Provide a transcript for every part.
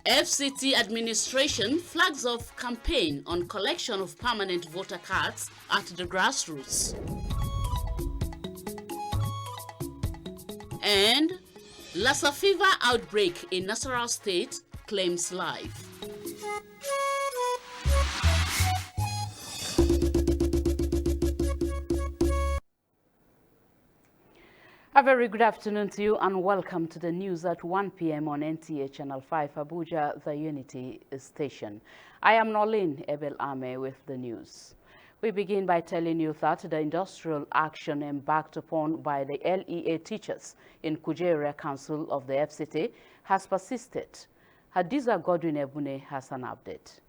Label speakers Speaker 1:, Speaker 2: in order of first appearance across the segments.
Speaker 1: FCT administration flags off campaign on collection of permanent voter cards at the grassroots. And Lassa fever outbreak in Nasarawa State claims life. A very good afternoon to you and welcome to the news at 1 p.m. on NTA Channel 5, Abuja, the Unity Station. I am Nolin Ebel Ame with the news. We begin by telling you that the industrial action embarked upon by the LEA teachers in Kuje Area Council of the FCT has persisted. Hadiza Godwin Ebune has an update.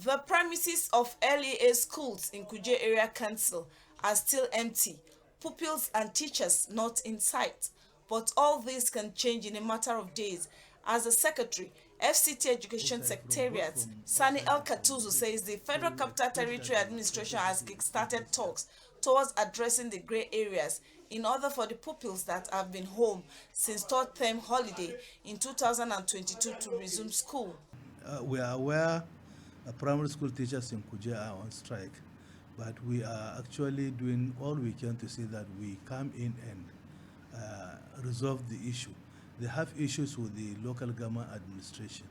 Speaker 2: The premises of LEA schools in Kuje Area Council are still empty. Pupils and teachers not in sight. But all this can change in a matter of days. As the Secretary, FCT Education Secretariat, Sani El Katuzu says the Federal Capital Territory Administration has kick-started talks towards addressing the grey areas in order for the pupils that have been home since third term holiday in 2022 to resume school.
Speaker 3: We are aware primary school teachers in Kuje are on strike. But we are actually doing all we can to see that we come in and resolve the issue. They have issues with the local government administration.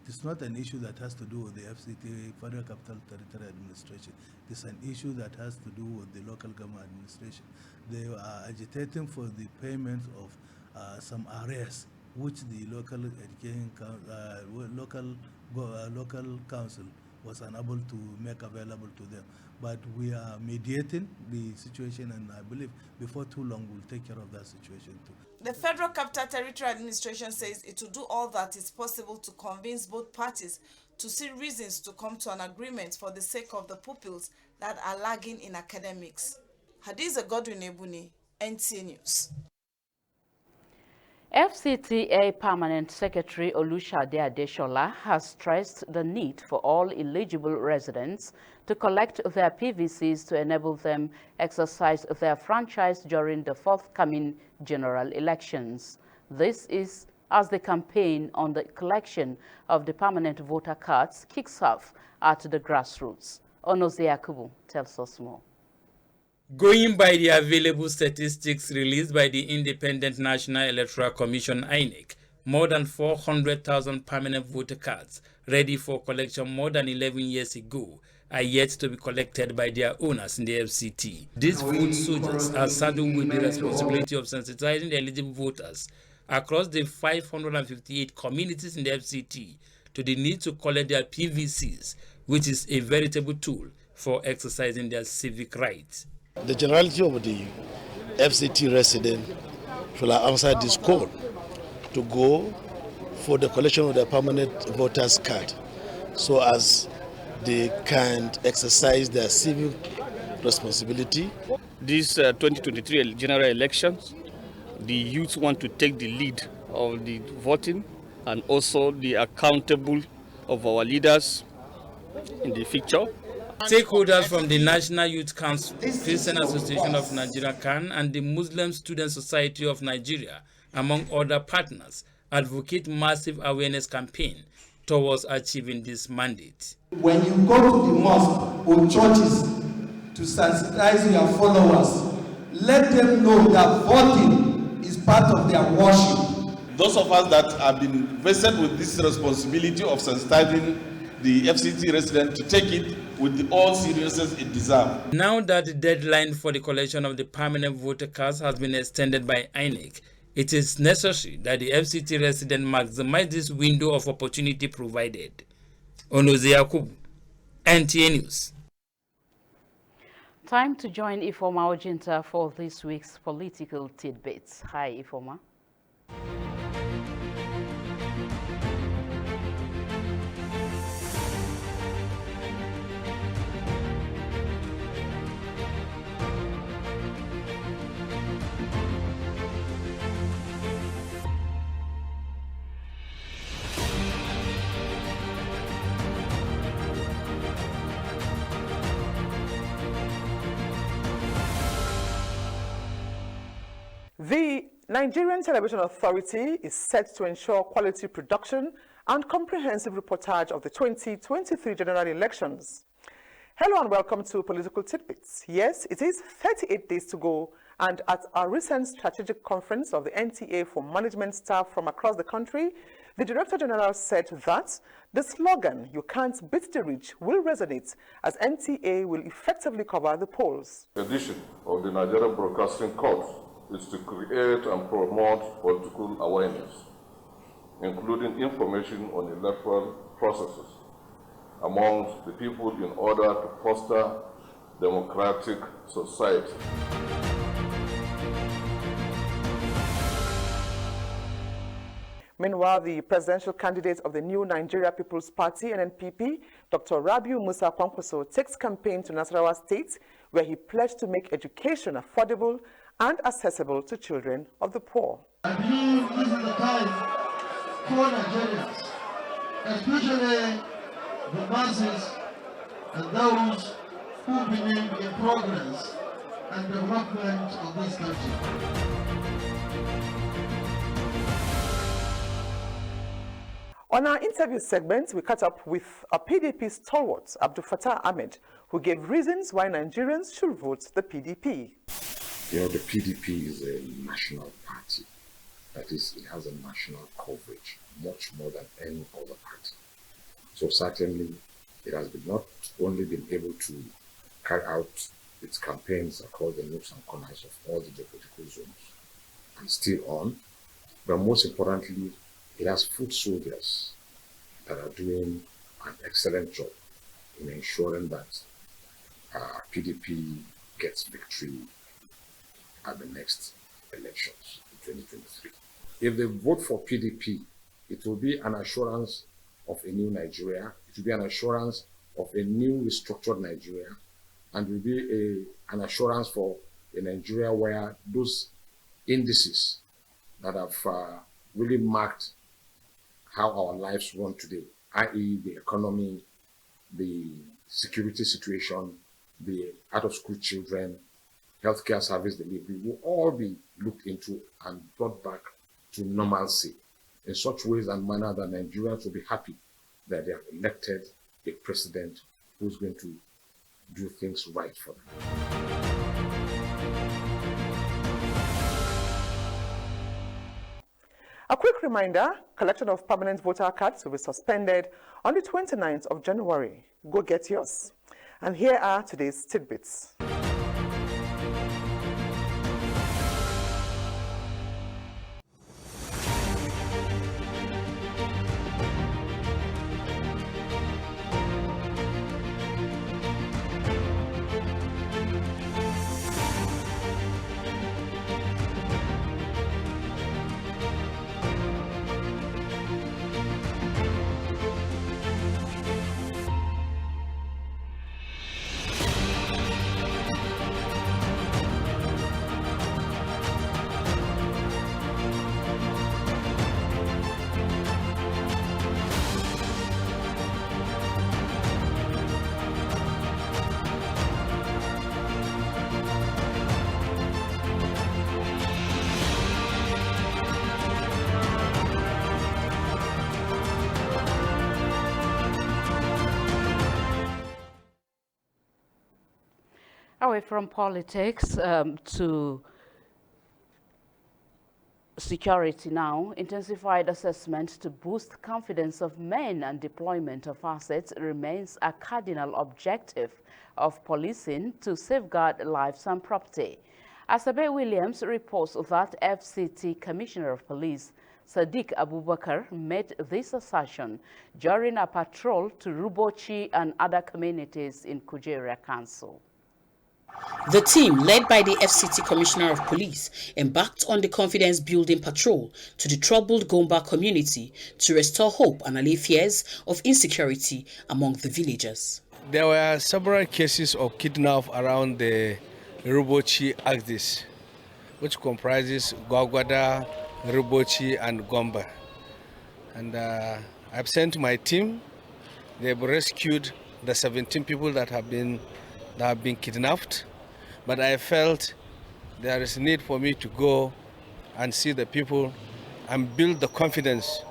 Speaker 3: It's not an issue that has to do with the FCT, Federal Capital Territory Administration. It's an issue that has to do with the local government administration. They are agitating for the payment of some arrears, which the local education local council was unable to make available to them. But we are mediating the situation, and I believe before too long we'll take care of that situation too.
Speaker 2: The Federal Capital Territory Administration says it will do all that is possible to convince both parties to see reasons to come to an agreement for the sake of the pupils that are lagging in academics. Hadiza Godwin Ebuni, NTA News.
Speaker 1: FCTA Permanent Secretary Olushade Adeshola has stressed the need for all eligible residents to collect their PVCs to enable them exercise their franchise during the forthcoming general elections. This is as the campaign on the collection of the permanent voter cards kicks off at the grassroots. Onoze Yakubu tells us more.
Speaker 4: Going by the available statistics released by the Independent National Electoral Commission (INEC), more than 400,000 permanent voter cards ready for collection more than 11 years ago are yet to be collected by their owners in the FCT. These foot soldiers are saddled with the responsibility of sensitizing the eligible voters across the 558 communities in the FCT to the need to collect their PVCs, which is a veritable tool for exercising their civic rights.
Speaker 5: The generality of the FCT residents will answer this call to go for the collection of their permanent voters card so as they can exercise their civic responsibility.
Speaker 6: These 2023 general elections, the youth want to take the lead of the voting and also the accountable of our leaders in the future.
Speaker 4: Stakeholders from the National Youth Council, Christian Association of Nigeria (CAN), and the Muslim Student Society of Nigeria, among other partners, advocate massive awareness campaign towards achieving this mandate.
Speaker 7: When you go to the mosque or churches to sensitize your followers, let them know that voting is part of their worship.
Speaker 8: Those of us that have been vested with this responsibility of sensitizing the FCT resident to take it with all seriousness it deserves.
Speaker 4: Now that the deadline for the collection of the permanent voter cards has been extended by INEC, it is necessary that the FCT resident maximize this window of opportunity provided. Onoze Yakubu, NTA News.
Speaker 1: Time to join Ifoma Ojinta for this week's political tidbits. Hi, Ifoma.
Speaker 9: The Nigerian Television Authority is set to ensure quality production and comprehensive reportage of the 2023 general elections. Hello and welcome to Political Tidbits. Yes, it is 38 days to go, and at our recent strategic conference of the NTA for management staff from across the country, the Director General said that the slogan, "You can't beat the rich," will resonate as NTA will effectively cover the polls.
Speaker 10: The edition of the Nigerian Broadcasting Corps is to create and promote political awareness, including information on electoral processes amongst the people in order to foster democratic society.
Speaker 9: Meanwhile, the presidential candidate of the new Nigeria People's Party, NNPP, Dr. Rabiu Musa Kwankwaso, takes campaign to Nasarawa State, where he pledged to make education affordable and accessible to children of the poor.
Speaker 11: I believe this is the time for Nigerians, especially the masses and those who believe in progress and development of this country.
Speaker 9: On our interview segment, we caught up with a PDP stalwart, Abdul Fattah Ahmed, who gave reasons why Nigerians should vote the PDP.
Speaker 12: You know, the PDP is a national party. That is, it has a national coverage, much more than any other party. So certainly, it has not only been able to carry out its campaigns across the nooks and corners of all the geopolitical zones, and still on, but most importantly, it has foot soldiers that are doing an excellent job in ensuring that PDP gets victory at the next elections in 2023. If they vote for PDP, it will be an assurance of a new Nigeria. It will be an assurance of a new restructured Nigeria, and will be an assurance for a Nigeria where those indices that have really marked how our lives run today, i.e. the economy, the security situation, the out-of-school children, healthcare service delivery, will all be looked into and brought back to normalcy in such ways and manner that Nigerians will be happy that they have elected a president who's going to do things right for them.
Speaker 9: A quick reminder, collection of permanent voter cards will be suspended on the 29th of January. Go get yours. And here are today's tidbits.
Speaker 1: Away from politics to security now, intensified assessment to boost confidence of men and deployment of assets remains a cardinal objective of policing to safeguard lives and property. Asabe Williams reports that FCT Commissioner of Police Sadiq Abubakar made this assertion during a patrol to Rubochi and other communities in Kuje Area Council.
Speaker 13: The team, led by the FCT Commissioner of Police, embarked on the confidence-building patrol to the troubled Gomba community to restore hope and allay fears of insecurity among the villagers.
Speaker 14: There were several cases of kidnapping around the Rubochi axis, which comprises Gwagwada, Rubochi, and Gomba. And I've sent my team. They've rescued the 17 people that have been kidnapped, but I felt there is need for me to go and see the people and build the confidence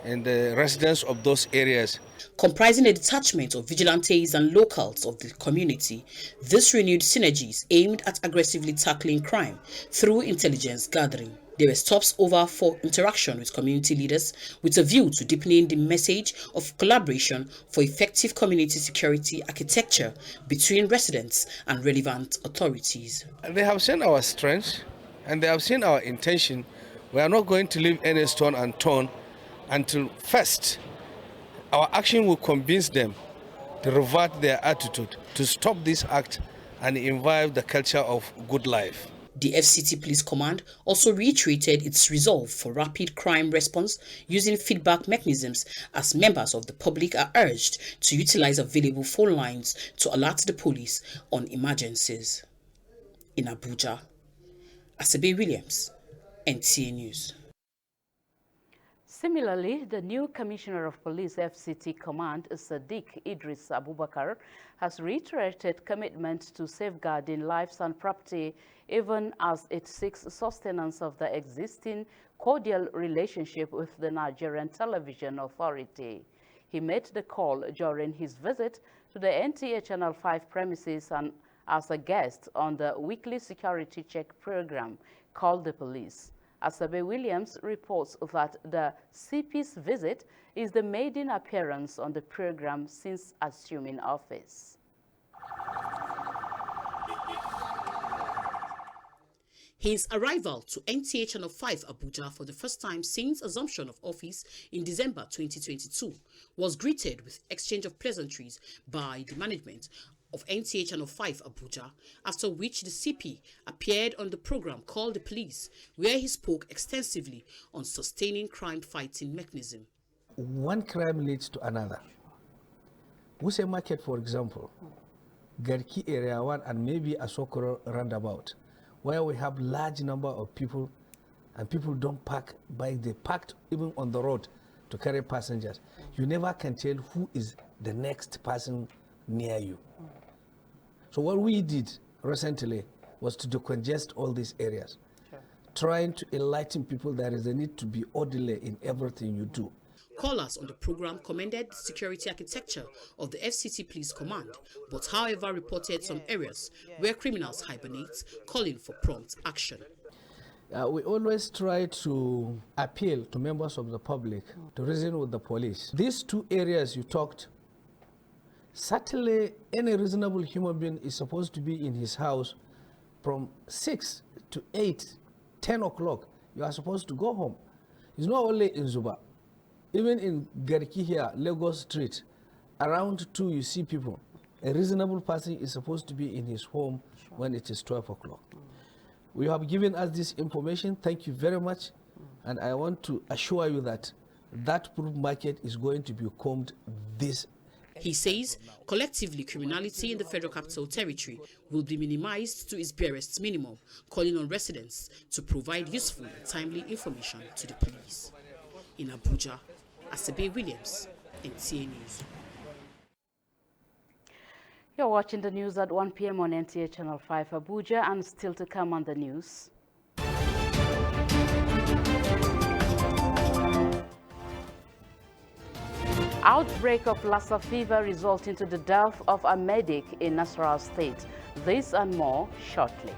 Speaker 14: and the residents of those areas.
Speaker 13: Comprising a detachment of vigilantes and locals of the community, this renewed synergies aimed at aggressively tackling crime through intelligence gathering. There were stops over for interaction with community leaders with a view to deepening the message of collaboration for effective community security architecture between residents and relevant authorities.
Speaker 14: They have seen our strength and they have seen our intention. We are not going to leave any stone unturned until first our action will convince them to revert their attitude, to stop this act and imbibe the culture of good life.
Speaker 13: The FCT Police Command also reiterated its resolve for rapid crime response using feedback mechanisms, as members of the public are urged to utilize available phone lines to alert the police on emergencies. In Abuja, Asabe Williams, NTA News.
Speaker 1: Similarly, the new Commissioner of Police FCT Command, Sadiq Idris Abubakar, has reiterated commitment to safeguarding lives and property even as it seeks sustenance of the existing cordial relationship with the Nigerian Television Authority. He made the call during his visit to the NTA Channel 5 premises and as a guest on the weekly security check program called The Police. Asabe Williams reports that the CP's visit is the maiden appearance on the program since assuming office.
Speaker 13: His arrival to NTA Channel 5 Abuja for the first time since assumption of office in December 2022 was greeted with exchange of pleasantries by the management of NTA Channel 5 Abuja, after which the CP appeared on the program called The Police, where he spoke extensively on sustaining crime-fighting mechanism.
Speaker 14: One crime leads to another. Wuse Market, for example, Garki Area 1 and maybe Asokoro roundabout, where we have large number of people and people don't park, they parked even on the road to carry passengers. You never can tell who is the next person near you. So what we did recently was to decongest all these areas, trying to enlighten people there is a need to be orderly in everything you do.
Speaker 13: Callers on the program commended the security architecture of the FCT Police Command, but however reported some areas where criminals hibernate, calling for prompt action.
Speaker 14: We always try to appeal to members of the public to reason with the police. These two areas you talked, certainly any reasonable human being is supposed to be in his house from 6 to 8, 10 o'clock. You are supposed to go home. It's not only in Zuba. Even in Garki here, Lagos Street, around 2 you see people. A reasonable person is supposed to be in his home when it is 12 o'clock. We have given us this information. Thank you very much. And I want to assure you that that proof market is going to be combed this.
Speaker 13: He says collectively criminality in the Federal Capital Territory will be minimized to its barest minimum, calling on residents to provide useful and timely information to the police. In Abuja, Asabe Williams, NTA News.
Speaker 1: You're watching the news at 1 p.m. on NTA Channel 5 Abuja, and still to come on the news. Outbreak of Lassa fever resulting to the death of a medic in Nasarawa State. This and more shortly.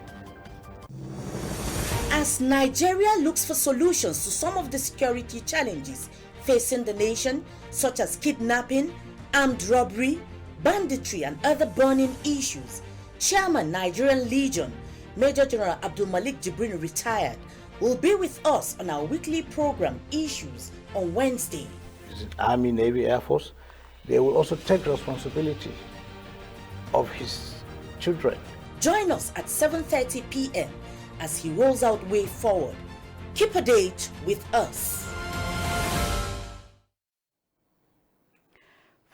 Speaker 15: As Nigeria looks for solutions to some of the security challenges facing the nation, such as kidnapping, armed robbery, banditry, and other burning issues, Chairman Nigerian Legion, Major General Abdul Malik Jibrin, retired, will be with us on our weekly program Issues on Wednesday.
Speaker 16: Army, Navy, Air Force, they will also take responsibility of his children.
Speaker 15: Join us at 7:30 p.m. as he rolls out Way Forward. Keep a date with us.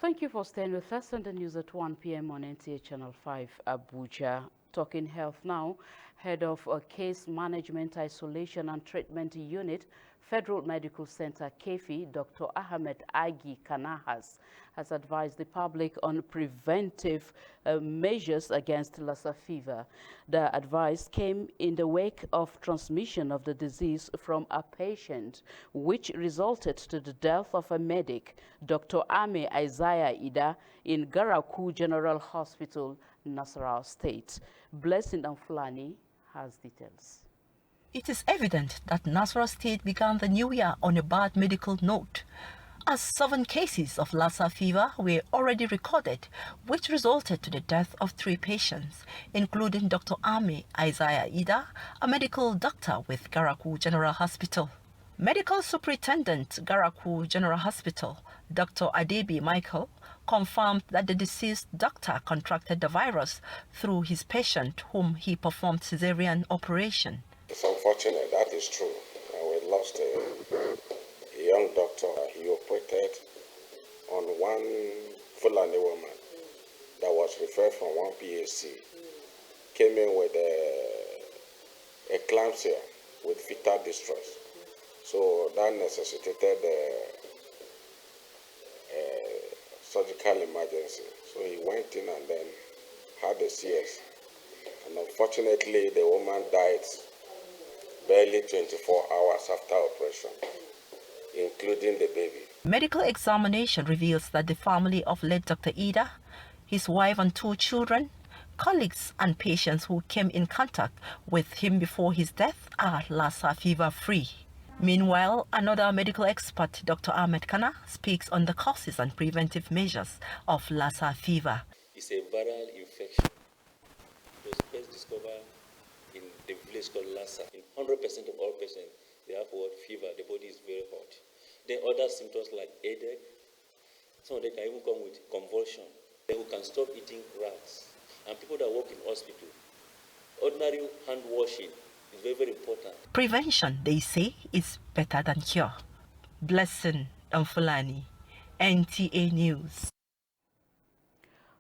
Speaker 1: Thank you for staying with us on the news at 1 p.m. on NTA Channel 5 Abuja. Talking health now. Head of Case Management, Isolation and Treatment Unit, Federal Medical Center, KEFI, Dr. Ahmed Agi Kanahas, has advised the public on preventive measures against Lassa fever. The advice came in the wake of transmission of the disease from a patient, which resulted to the death of a medic, Dr. Ame Isaiah Ida, in Garaku General Hospital, Nasarawa State. Blessing Amfulani has details.
Speaker 17: It is evident that Nasarawa State began the new year on a bad medical note, as 7 cases of Lassa fever were already recorded, which resulted to the death of 3 patients, including Dr. Ame Isaiah Ida, a medical doctor with Garaku General Hospital. Medical Superintendent, Garaku General Hospital, Dr. Adebi Michael, confirmed that the deceased doctor contracted the virus through his patient, whom he performed cesarean operation.
Speaker 18: It's unfortunate, that is true. We lost a young doctor. He operated on one Fulani woman that was referred from one PAC. Came in with eclampsia with fetal distress. So that necessitated surgical emergency. So he went in and then had a CS. And unfortunately, the woman died barely 24 hours after operation, including the baby.
Speaker 17: Medical examination reveals that the family of late Dr. Ida, his wife and 2 children, colleagues and patients who came in contact with him before his death are Lassa fever free. Meanwhile, another medical expert, Dr. Ahmed Kana, speaks on the causes and preventive measures of Lassa fever.
Speaker 19: It's a viral infection. It was first discovered in the village called Lassa. In 100% of all patients, they have what? Fever. The body is very hot. Then other symptoms like headache. Some of them can even come with convulsion. Then we can stop eating rats. And people that work in hospital, ordinary hand washing is very, very important.
Speaker 17: Prevention, they say, is better than cure. Blessing Amfulani, NTA News.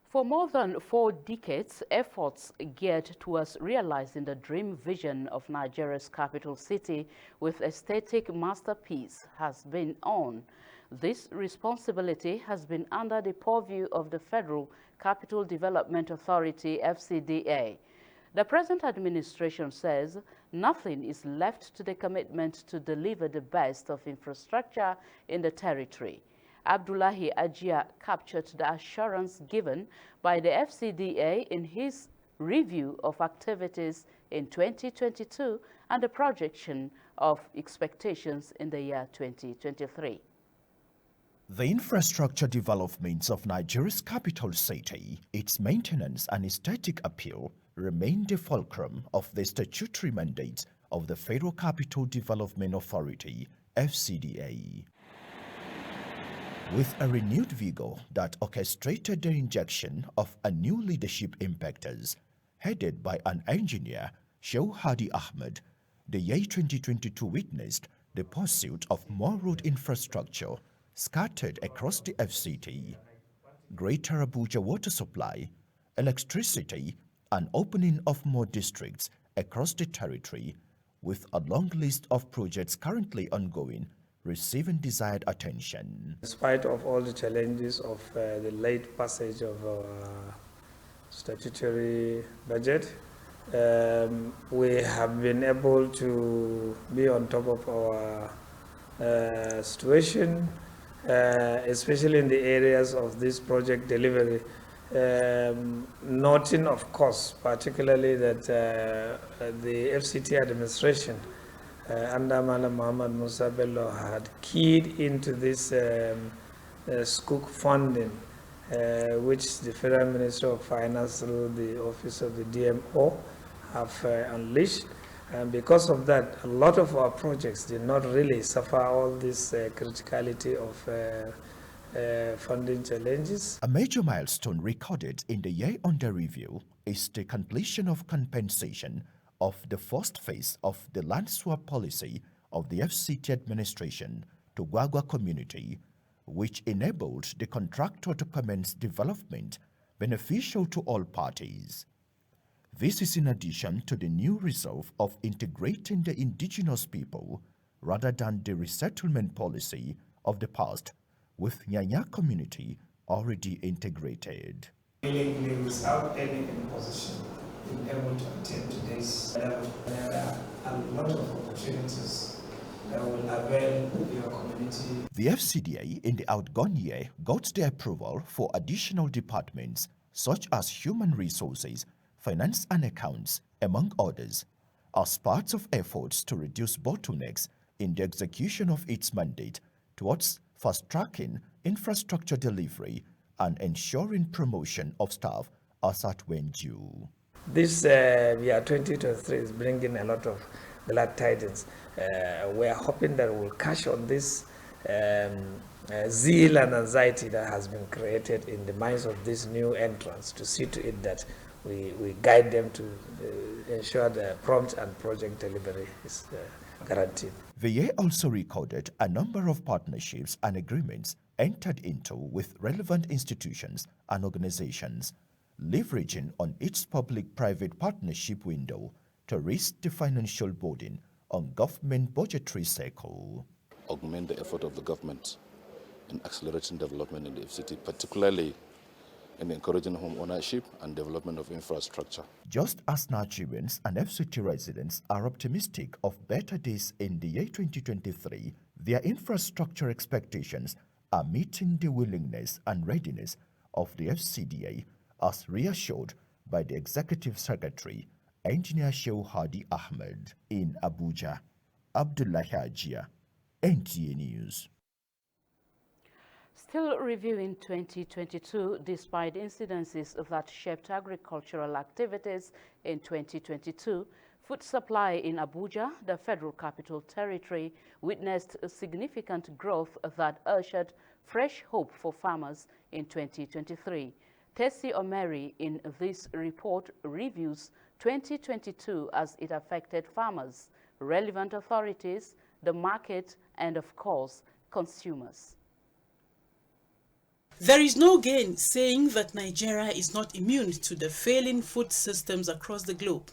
Speaker 1: For more than 4 decades, efforts geared towards realizing the dream vision of Nigeria's capital city with aesthetic masterpiece has been on. This responsibility has been under the purview of the Federal Capital Development Authority, FCDA. The present administration says nothing is left to the commitment to deliver the best of infrastructure in the territory. Abdullahi Ajia captured the assurance given by the FCDA in his review of activities in 2022 and the projection of expectations in the year 2023.
Speaker 20: The infrastructure developments of Nigeria's capital city, its maintenance and aesthetic appeal remain the fulcrum of the statutory mandate of the Federal Capital Development Authority, FCDA. With a renewed vigor that orchestrated the injection of a new leadership impetus, headed by an engineer, Shehu Hadi Ahmed, the year 2022 witnessed the pursuit of more road infrastructure scattered across the FCT, greater Abuja water supply, electricity, and opening of more districts across the territory, with a long list of projects currently ongoing receiving desired attention.
Speaker 21: In spite of all the challenges of the late passage of our statutory budget, we have been able to be on top of our situation, especially in the areas of this project delivery. Noting, of course, particularly that the FCT administration under Malam Muhammad Musa Bello had keyed into this Skook funding, which the Federal Ministry of Finance through the Office of the DMO have unleashed. And because of that, a lot of our projects did not really suffer all this criticality of funding challenges.
Speaker 20: A major milestone recorded in the year under review is the completion of compensation of the first phase of the land swap policy of the FCT administration to Gwagwa community, which enabled the contractor to commence development beneficial to all parties. This is in addition to the new resolve of integrating the indigenous people rather than the resettlement policy of the past, with Nyanya community already integrated.
Speaker 21: Willingly, without any imposition, being able to attain to this level, there are a lot of opportunities that will avail your community.
Speaker 20: The FCDA in the outgone year got the approval for additional departments such as human resources, finance and accounts, among others, as part of efforts to reduce bottlenecks in the execution of its mandate towards fast-tracking infrastructure delivery and ensuring promotion of staff as at when due.
Speaker 21: This year 2023 is bringing a lot of glad tidings. We are hoping that we'll cash on this zeal and anxiety that has been created in the minds of these new entrants to see to it that we guide them to ensure the prompt and project delivery is guaranteed.
Speaker 20: The year also recorded a number of partnerships and agreements entered into with relevant institutions and organizations, leveraging on its public-private partnership window to raise the financial burden on government budgetary cycle.
Speaker 3: Augment the effort of the government in accelerating development in the FCT, particularly in encouraging home ownership and development of infrastructure.
Speaker 20: Just as Nigerians and FCT residents are optimistic of better days in the year 2023, their infrastructure expectations are meeting the willingness and readiness of the FCDA, as reassured by the Executive Secretary, Engineer Shehu Hadi Ahmed, in Abuja. Abdullahi Ajia, NTA News.
Speaker 1: Still reviewing 2022, despite incidences that shaped agricultural activities in 2022, food supply in Abuja, the Federal Capital Territory, witnessed a significant growth that ushered fresh hope for farmers in 2023. Tessie Omeri in this report reviews 2022 as it affected farmers, relevant authorities, the market, and of course, consumers.
Speaker 13: There is no gain saying that Nigeria is not immune to the failing food systems across the globe.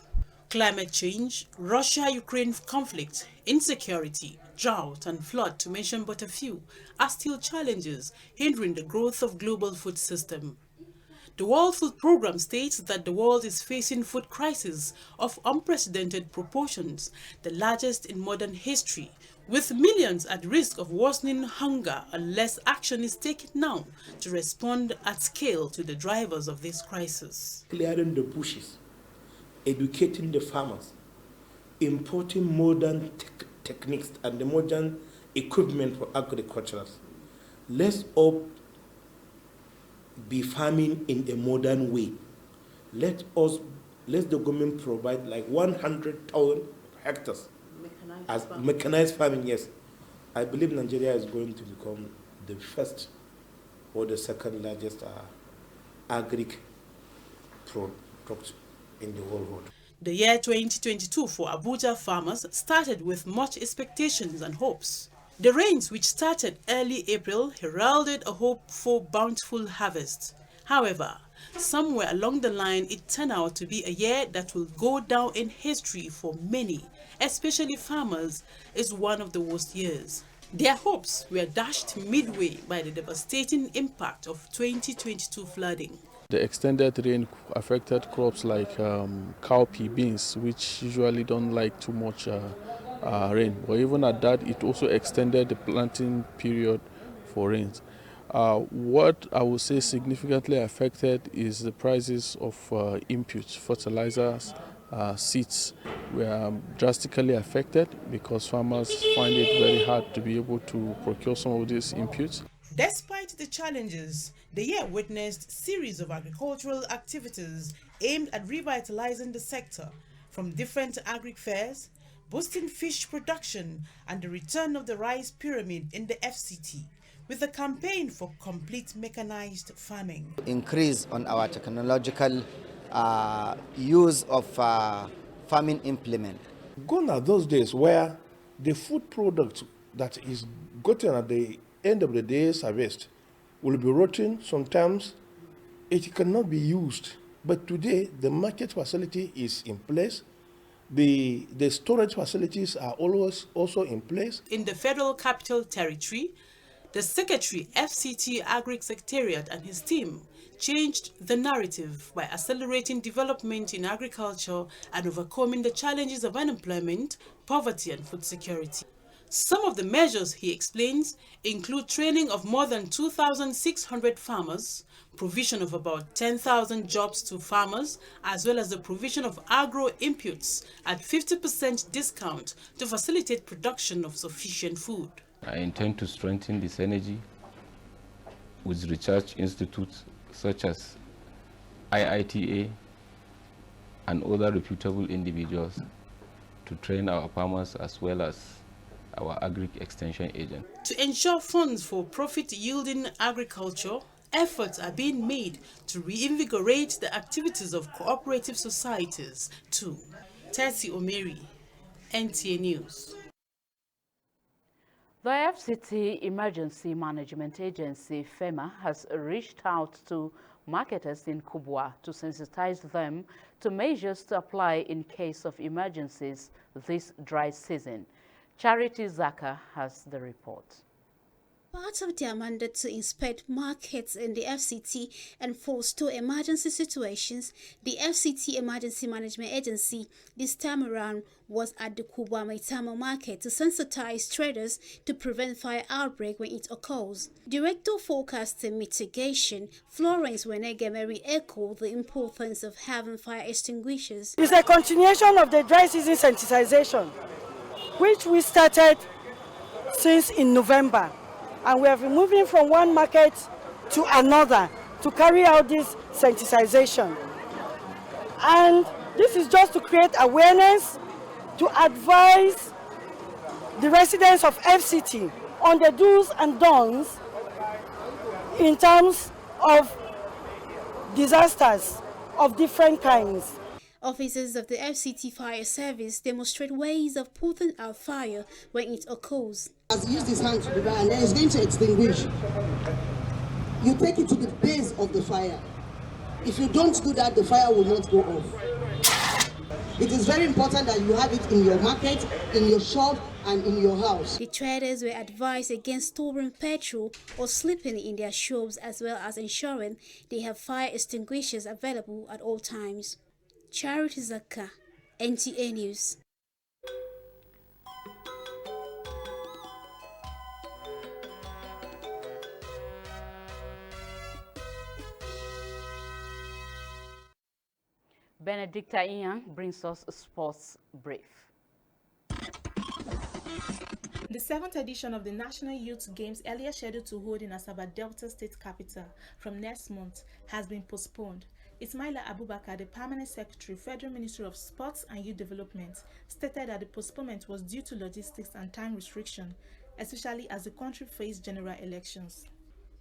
Speaker 13: Climate change, Russia-Ukraine conflict, insecurity, drought and flood, to mention but a few, are still challenges hindering the growth of global food system. The World Food Programme states that the world is facing food crisis of unprecedented proportions, the largest in modern history, with millions at risk of worsening hunger unless action is taken now to respond at scale to the drivers of this crisis.
Speaker 22: Clearing the bushes, educating the farmers, importing modern techniques and the modern equipment for agriculture. Let's all be farming in a modern way. Let the government provide like 100,000 hectares as mechanized farming. Yes, I believe Nigeria is going to become the first or the second largest agric product in the whole world.
Speaker 13: The year 2022 for Abuja farmers started with much expectations and hopes. The rains, which started early April, heralded a hope for bountiful harvest. However, somewhere along the line, it turned out to be a year that will go down in history for many, especially farmers, as one of the worst years. Their hopes were dashed midway by the devastating impact of 2022 flooding.
Speaker 23: The extended rain affected crops like cowpea, beans, which usually don't like too much rain. But even at that, it also extended the planting period for rains. What I would say significantly affected is the prices of inputs, fertilizers, seeds were drastically affected because farmers find it very hard to be able to procure some of these inputs.
Speaker 13: Despite the challenges, the year witnessed a series of agricultural activities aimed at revitalizing the sector, from different agri fairs, boosting fish production, and the return of the rice pyramid in the FCT, with a campaign for complete mechanized farming.
Speaker 24: Increase on our technological use of farming implement.
Speaker 25: Gone are those days where the food product that is gotten at the end of the day's harvest will be rotten. Sometimes it cannot be used But today, the market facility is in place. The storage facilities are always also in place.
Speaker 2: In the Federal Capital Territory, the Secretary, FCT Agri-Secretariat and his team changed the narrative by accelerating development in agriculture and overcoming the challenges of unemployment, poverty and food security. Some of the measures, he explains, include training of more than 2,600 farmers, provision of about 10,000 jobs to farmers, as well as the provision of agro inputs at 50% discount to facilitate production of sufficient food.
Speaker 5: I intend to strengthen this energy with research institutes such as IITA and other reputable individuals to train our farmers as well as our agri-extension agent.
Speaker 2: To ensure funds for profit-yielding agriculture, efforts are being made to reinvigorate the activities of cooperative societies too. Tati Omeri, NTA News.
Speaker 1: The FCT Emergency Management Agency, FEMA, has reached out to marketers in Kubwa to sensitize them to measures to apply in case of emergencies this dry season. Charity Zaka has the report.
Speaker 6: Part of their mandate to inspect markets in the FCT and forestall emergency situations, the FCT Emergency Management Agency this time around was at the Kubwa Maitama market to sensitize traders to prevent fire outbreak when it occurs. Director Forecast and Mitigation, Florence Wenegemeri, echoed the importance of having fire extinguishers.
Speaker 7: It's a continuation of the dry season sensitization, which we started since in November. And we have been moving from one market to another to carry out this sensitization. And this is just to create awareness, to advise the residents of FCT on the do's and don'ts in terms of disasters of different kinds.
Speaker 6: Officers of the FCT Fire Service demonstrate ways of putting out fire when it occurs.
Speaker 8: Has used his hand to the fire and then he's going to extinguish. You take it to the base of the fire. If you don't do that, the fire will not go off. It is very important that you have it in your market, in your shop, and in your house.
Speaker 6: The traders were advised against storing petrol or sleeping in their shops, as well as ensuring they have fire extinguishers available at all times. Charity Zaka, NTA News.
Speaker 1: Benedicta Inyang brings us a sports brief.
Speaker 26: The 7th edition of the National Youth Games, earlier scheduled to hold in Asaba Delta State Capital from next month, has been postponed. Ismaila Abubakar, the Permanent Secretary, Federal Ministry of Sports and Youth Development, stated that the postponement was due to logistics and time restriction, especially as the country faced general elections.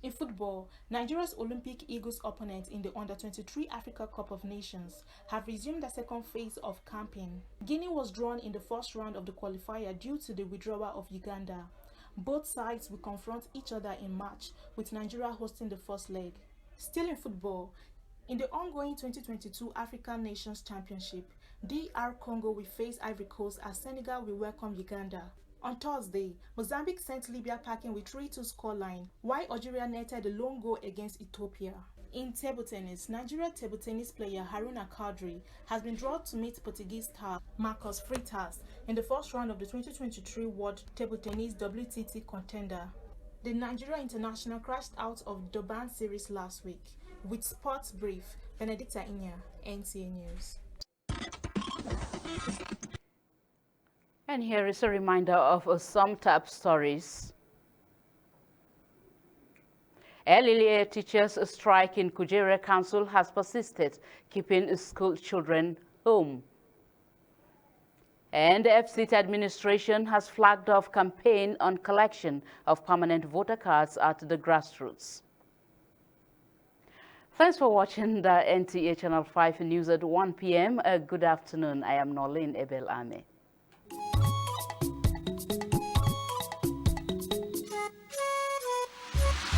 Speaker 26: In football, Nigeria's Olympic Eagles opponents in the Under-23 Africa Cup of Nations have resumed the second phase of campaign. Guinea was drawn in the first round of the qualifier due to the withdrawal of Uganda. Both sides will confront each other in March, with Nigeria hosting the first leg. Still in football, in the ongoing 2022 African Nations Championship, DR Congo will face Ivory Coast as Senegal will welcome Uganda. On Thursday, Mozambique sent Libya packing with 3-2 scoreline, while Algeria netted a lone goal against Ethiopia. In table tennis, Nigeria table tennis player Haruna Kadri has been drawn to meet Portuguese star Marcos Freitas in the first round of the 2023 World Table Tennis WTT contender. The Nigeria International crashed out of Durban series last week. With Sports Brief, Benedicta Inya, NTA News.
Speaker 1: And here is a reminder of some top stories. LLA teachers strike in Kujere Council has persisted, keeping school children home. And the FCT administration has flagged off campaign on collection of permanent voter cards at the grassroots. Thanks for watching the NTA Channel 5 News at 1 p.m. Good afternoon. I am Norlene Ebel Ame.